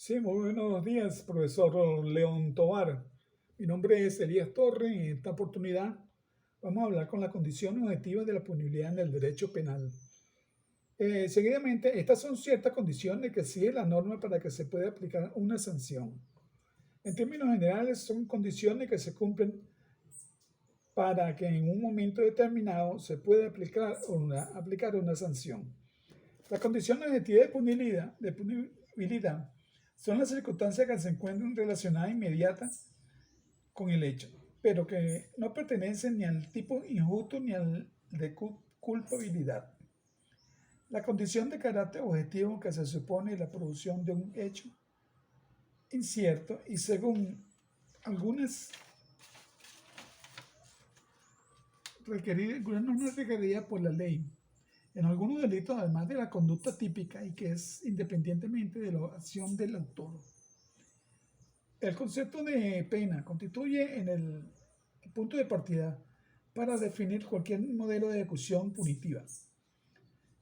Sí, muy buenos días, profesor León Tovar. Mi nombre es Elías Torre y en esta oportunidad vamos a hablar con las condiciones objetivas de la punibilidad en el derecho penal. Seguidamente, estas son ciertas condiciones que sigue la norma para que se pueda aplicar una sanción. En términos generales, son condiciones que se cumplen para que en un momento determinado se pueda aplicar una sanción. Las condiciones objetivas de punibilidad son las circunstancias que se encuentran relacionadas inmediata con el hecho, pero que no pertenecen ni al tipo injusto ni al de culpabilidad. La condición de carácter objetivo que se supone la producción de un hecho incierto y según algunas normas requeridas por la ley en algunos delitos, además de la conducta típica y que es independientemente de la acción del autor. El concepto de pena constituye en el punto de partida para definir cualquier modelo de ejecución punitiva.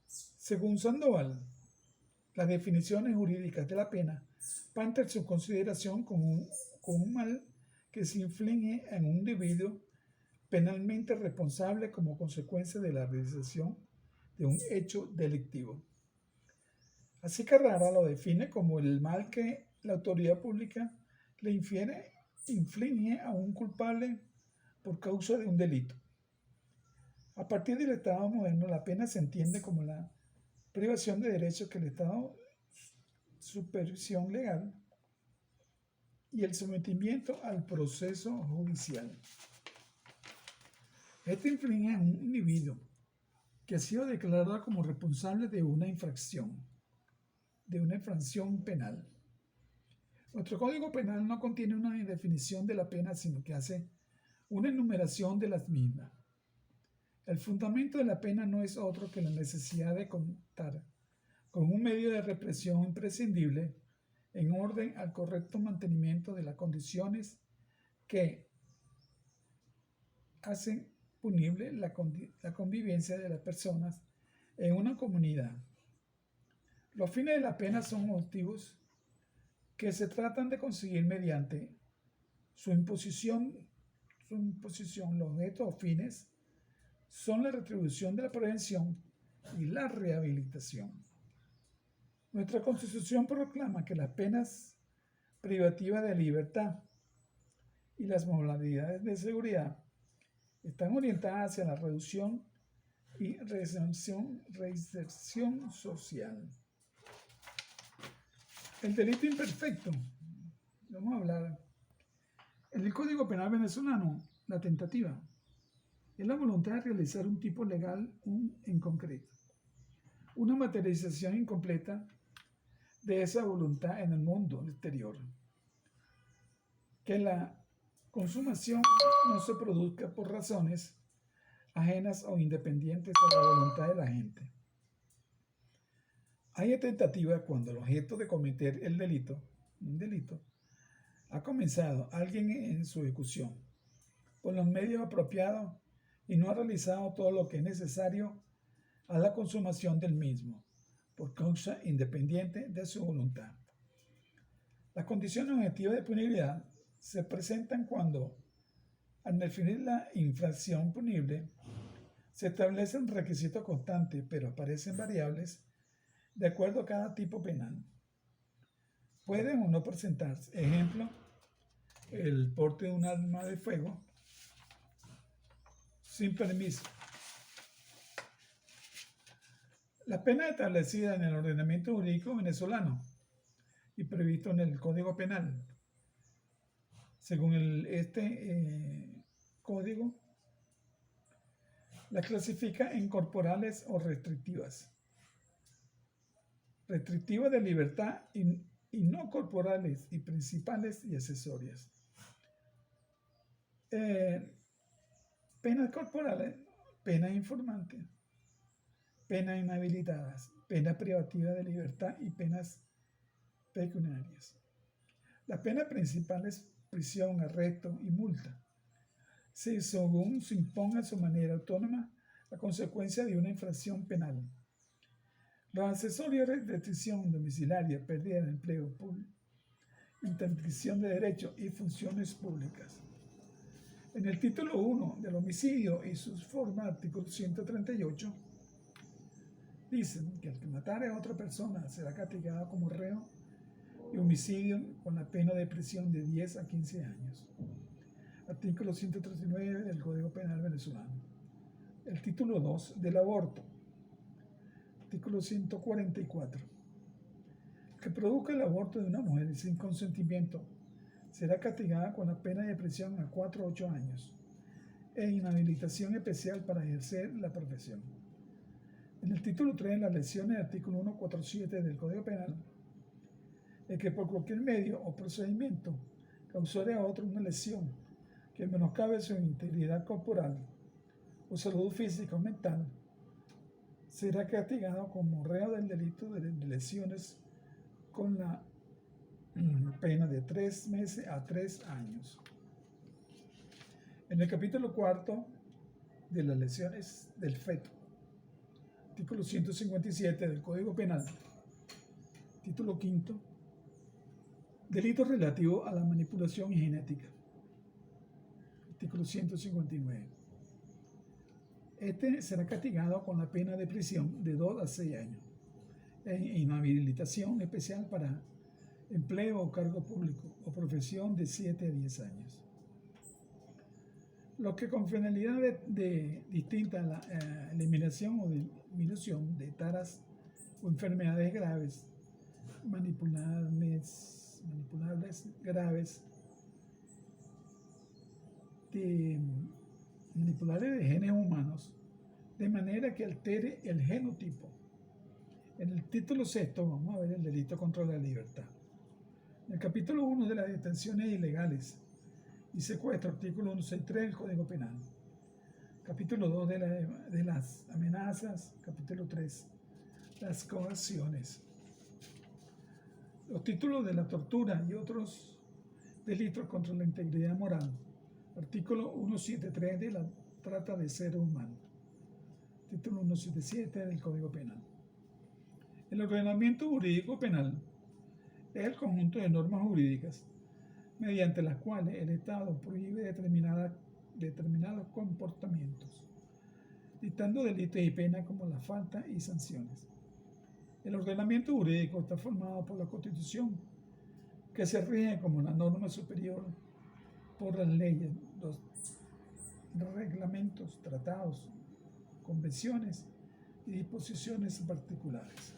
Según Sandoval, las definiciones jurídicas de la pena parten su consideración como un mal que se inflige en un individuo penalmente responsable como consecuencia de la realización de un hecho delictivo. Así Carrara lo define como el mal que la autoridad pública le inflige a un culpable por causa de un delito. A partir del Estado moderno, la pena se entiende como la privación de derechos que el Estado, supervisión legal y el sometimiento al proceso judicial. Esto inflige a un individuo que ha sido declarado como responsable de una infracción penal. Nuestro Código Penal no contiene una definición de la pena, sino que hace una enumeración de las mismas. El fundamento de la pena no es otro que la necesidad de contar con un medio de represión imprescindible en orden al correcto mantenimiento de las condiciones que hacen punible la convivencia de las personas en una comunidad. Los fines de la pena son objetivos que se tratan de conseguir mediante su imposición. Los objetos o fines son la retribución de la prevención y la rehabilitación. Nuestra Constitución proclama que las penas privativas de libertad y las modalidades de seguridad están orientadas hacia la reducción y reinserción social. El delito imperfecto. Vamos a hablar. En el Código Penal venezolano, la tentativa es la voluntad de realizar un tipo legal en concreto. Una materialización incompleta de esa voluntad en el mundo exterior. Que la consumación no se produzca por razones ajenas o independientes a la voluntad de la gente. Hay tentativa cuando el objeto de cometer un delito, ha comenzado alguien en su ejecución con los medios apropiados y no ha realizado todo lo que es necesario a la consumación del mismo, por causa independiente de su voluntad. Las condiciones objetivas de punibilidad se presentan cuando, al definir la infracción punible, se establecen requisitos constantes, pero aparecen variables de acuerdo a cada tipo penal. Pueden o no presentarse. Ejemplo, el porte de un arma de fuego sin permiso. Las penas establecidas en el ordenamiento jurídico venezolano y previsto en el Código Penal, según este código, las clasifica en corporales o restrictivas. Restrictivas de libertad y no corporales y principales y accesorias. Penas corporales, penas informantes, penas inhabilitadas, penas privativas de libertad y penas pecuniarias. Las penas principales, prisión, arresto y multa, según se imponga de su manera autónoma a consecuencia de una infracción penal. Los accesorios de restricción domiciliaria, pérdida de empleo, interdicción de derechos y funciones públicas. En el título 1 del homicidio y sus formas, artículo 138, dicen que el que matare a otra persona será castigado como reo y homicidio con la pena de prisión de 10 a 15 años. Artículo 139 del Código Penal venezolano. El título 2 del aborto. Artículo 144. El que produzca el aborto de una mujer sin consentimiento será castigada con la pena de prisión a 4 a 8 años e inhabilitación especial para ejercer la profesión. En el título 3, las lesiones del artículo 147 del Código Penal, el que por cualquier medio o procedimiento causare a otro una lesión que menoscabe su integridad corporal o salud física o mental, será castigado como reo del delito de lesiones con la pena de 3 meses a 3 años. En el capítulo 4 de las lesiones del feto, artículo 157 del Código Penal, título 5, delito relativo a la manipulación genética, artículo 159. Este será castigado con la pena de prisión de 2 a 6 años e inhabilitación especial para empleo o cargo público o profesión de 7 a 10 años. Lo que con finalidad distinta a la eliminación o disminución de taras o enfermedades graves, manipulables graves, manipulables de genes humanos, de manera que altere el genotipo. En el título 6 vamos a ver el delito contra la libertad. En el capítulo 1 de las detenciones ilegales y secuestro, artículo 163 del Código Penal. Capítulo 2 de las amenazas, capítulo 3, las coacciones. Los títulos de la tortura y otros delitos contra la integridad moral. Artículo 173 de la trata de seres humanos. Título 177 del Código Penal. El ordenamiento jurídico penal es el conjunto de normas jurídicas mediante las cuales el Estado prohíbe determinados comportamientos, dictando delitos y penas como la falta y sanciones. El ordenamiento jurídico está formado por la Constitución, que se rige como la norma superior por las leyes, los reglamentos, tratados, convenciones y disposiciones particulares.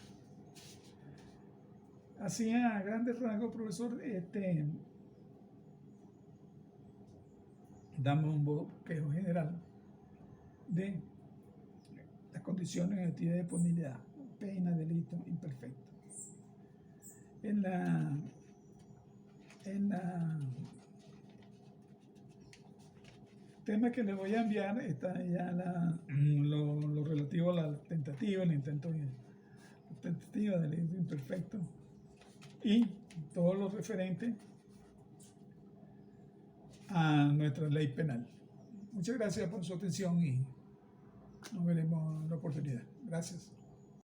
Así, a grandes rasgos, profesor, damos un bosquejo general de las condiciones de actividad de disponibilidad, pena, delito, imperfecto. En tema que le voy a enviar está ya lo relativo a la tentativa, el intento de tentativa del delito imperfecto y todo lo referente a nuestra ley penal. Muchas gracias por su atención y nos veremos en la oportunidad. Gracias.